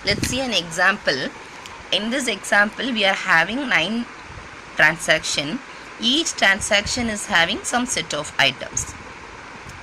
let's see an example. In this example, we are having 9 transactions. Each transaction is having some set of items.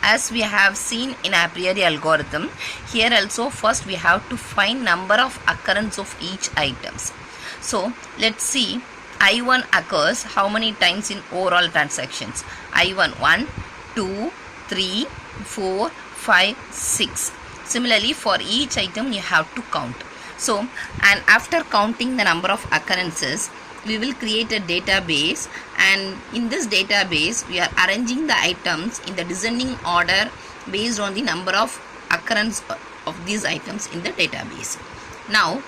As we have seen in a priori algorithm, here also first we have to find number of occurrence of each items. So let's see, I1 occurs how many times in overall transactions? I1 1, 2, 3, 4, 5, 6. Similarly, for each item you have to count. So, and after counting the number of occurrences, we will create a database, and in this database we are arranging the items in the descending order based on the number of occurrence of these items in the database. Now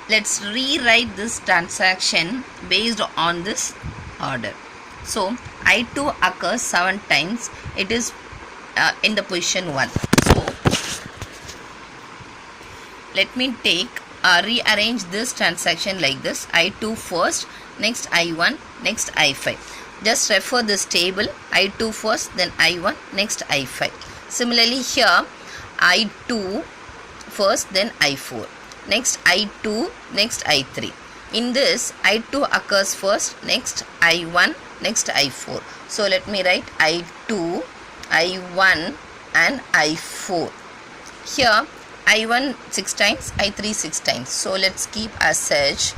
let's rewrite this transaction based on this order. So I2 occurs 7 times. It is in the position 1. So let me rearrange this transaction like this. I2 first, next I1, next I5. Just refer this table. I2 first, then I1, next I5. Similarly here, I2 first, then I4. Next I2, next I3. In this, I2 occurs first, next I1, next I4. So let me write I2, I1 and I4. Here I1 6 times, I3 6 times. So let's keep as such.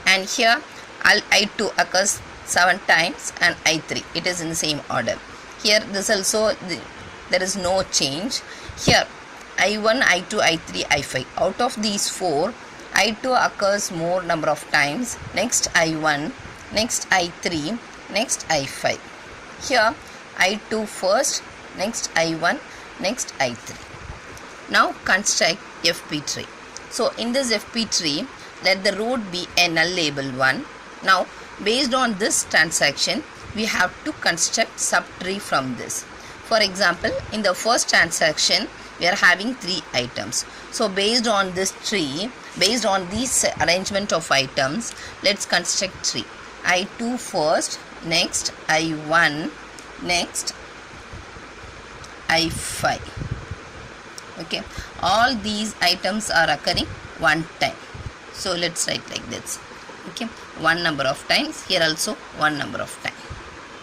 And here I2 occurs 7 times and I3. It is in the same order. Here this also there is no change. Here I1, I2, I3, I5. Out of these 4, I2 occurs more number of times. Next I1, next I3, next I5. Here I2 first, next I1, next I3. Now construct FP tree. So in this FP tree, let the root be a null label 1. Now based on this transaction, we have to construct subtree from this. For example, in the first transaction, we are having 3 items. So based on this tree, based on this arrangement of items, let's construct tree. I2 first, next I1, next I5. Okay, all these items are occurring one time. So let's write like this. Okay, one number of times. Here also one number of time.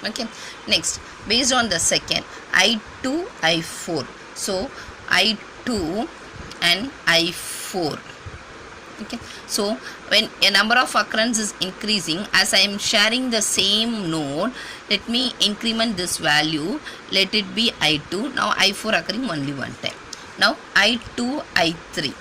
Okay, next based on the second, I2, I4. So I2 and I4. Okay, so when a number of occurrence is increasing, as I am sharing the same node, let me increment this value. Let it be I2. Now I4 occurring only one time. Now I2, I3.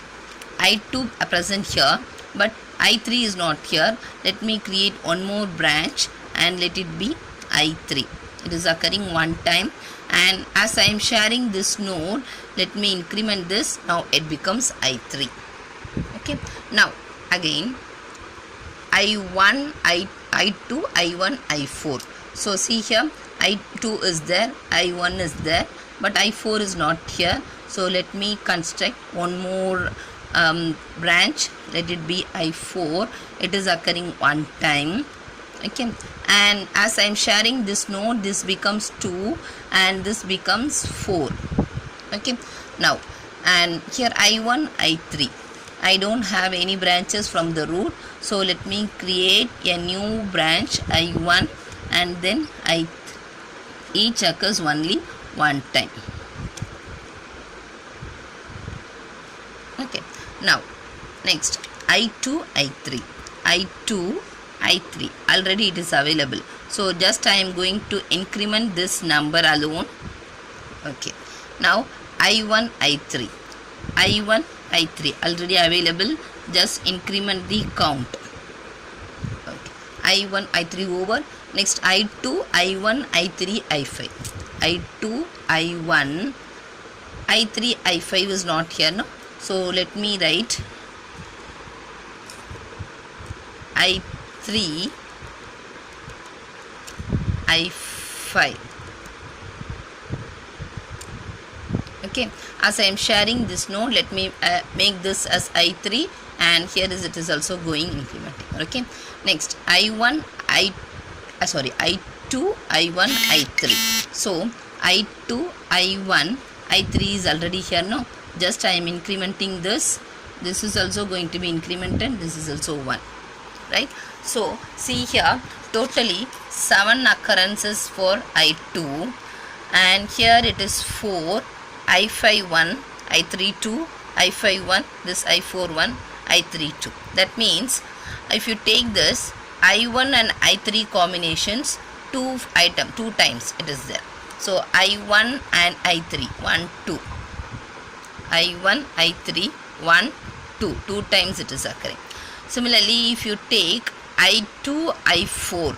I2 present here, but I3 is not here. Let me create one more branch and let it be I3. It is occurring one time, and as I am sharing this node, let me increment this. Now it becomes I3. Okay. Now again I1, I2, I1, I4. So see here, I2 is there, I1 is there, but I4 is not here. So let me construct one more branch. Let it be I4. It is occurring one time. Okay, and as I am sharing this node, this becomes 2 and this becomes 4. Okay, now and here I1, I3. I don't have any branches from the root, so let me create a new branch I1 and then I3. Each occurs only one time. Okay, now next I2, I3. I2, I3. Already it is available. So just I am going to increment this number alone. Okay, now I1, I3. I1, I3 already available. Just increment the count. Okay, I1, I3 over. Next I2, I1, I3, I5. I2, I1, I3, I5 is not here now. So let me write I3, I5. Okay, as I am sharing this node, let me make this as I3, and here is it is also going incrementing. Okay, next I1, I2, I1, I3. So I2, I1, I3 is already here now. Just I am incrementing this. this is also going to be incremented, this is also 1, right? So see here, totally 7 occurrences for I2, and here it is 4, I5 1, I3 2, I5 1, this I4 1, I3 2. That means if you take this I1 and I3 combinations, 2 times it is there. So I1 and I3, 1 2, I1 I3 1 2, 2 times it is occurring. Similarly, if you take I2 I4,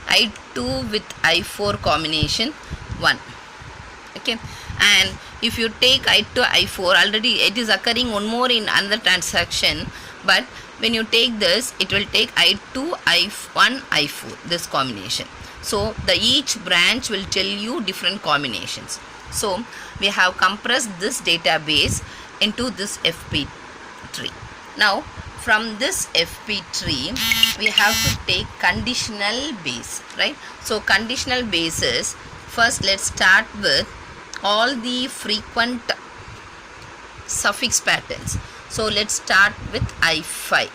I2 with I4 combination, 1, okay, and if you take I2 I4, already it is occurring one more in another transaction, but when you take this, it will take I2 I1 I4, this combination. So the each branch will tell you different combinations. So we have compressed this database into this FP tree. Now from this FP tree we have to take conditional base, right? So conditional bases, first let's start with all the frequent suffix patterns. So let's start with I5.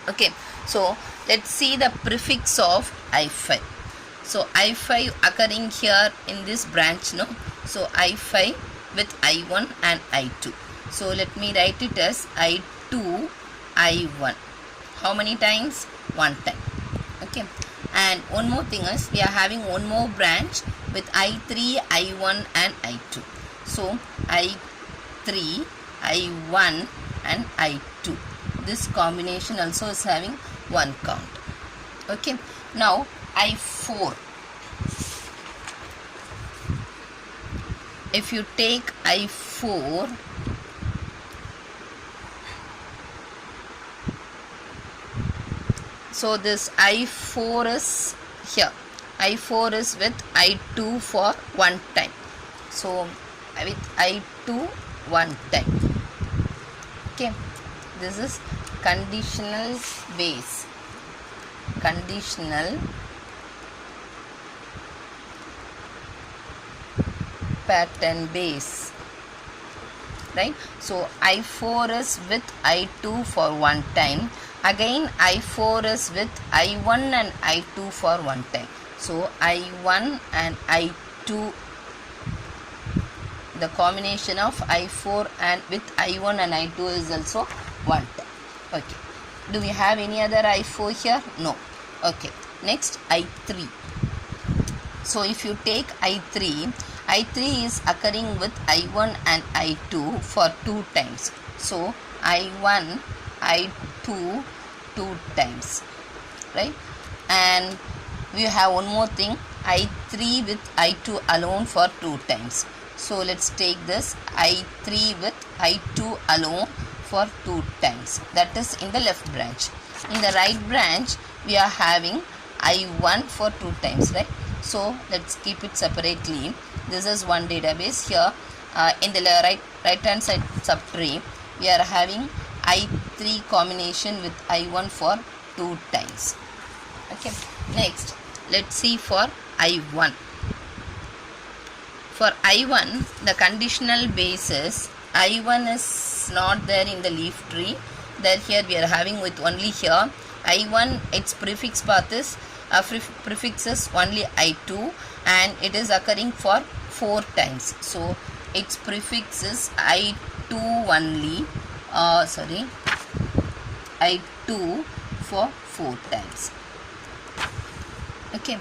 Okay, so let's see the prefix of I5. So I5 occurring here in this branch, no? So I5 with I1 and I2. So let me write it as I2 I1. How many times? 1 time. Okay, and one more thing is we are having one more branch with I3 I1 and I2. So I3 I1 and I2, this combination also is having 1 count. Okay, now I4, if you take I4, so this I4 is here, I4 is with I2 for 1 time. So with I2 1 time. Okay, this is conditional base, conditional pattern base, right? So I4 is with I2 for 1 time, again I4 is with I1 and I2 for 1 time. So I1 and I2, the combination of I4 and with I1 and I2 is also 1 time. Okay, do we have any other I4 here? No. Okay, next I3. So if you take I3, I3 is occurring with I1 and I2 for 2 times. So I1, I2 2 times, right? And we have one more thing, I3 with I2 alone for 2 times. So let's take this I3 with I2 alone for 2 times. That is in the left branch. In the right branch, we are having I1 for 2 times, right? So let's keep it separately. This is one database here. In the right hand side subtree, we are having I3 combination with I1 for 2 times. Okay. Next, let's see for I1. For I1, the conditional basis, I1 is not there in the leaf tree. There here we are having with only here. I1, its prefix path is prefix is only I2 and it is occurring for 4 times. So its prefix is I2 only. I2 for 4 times. Okay.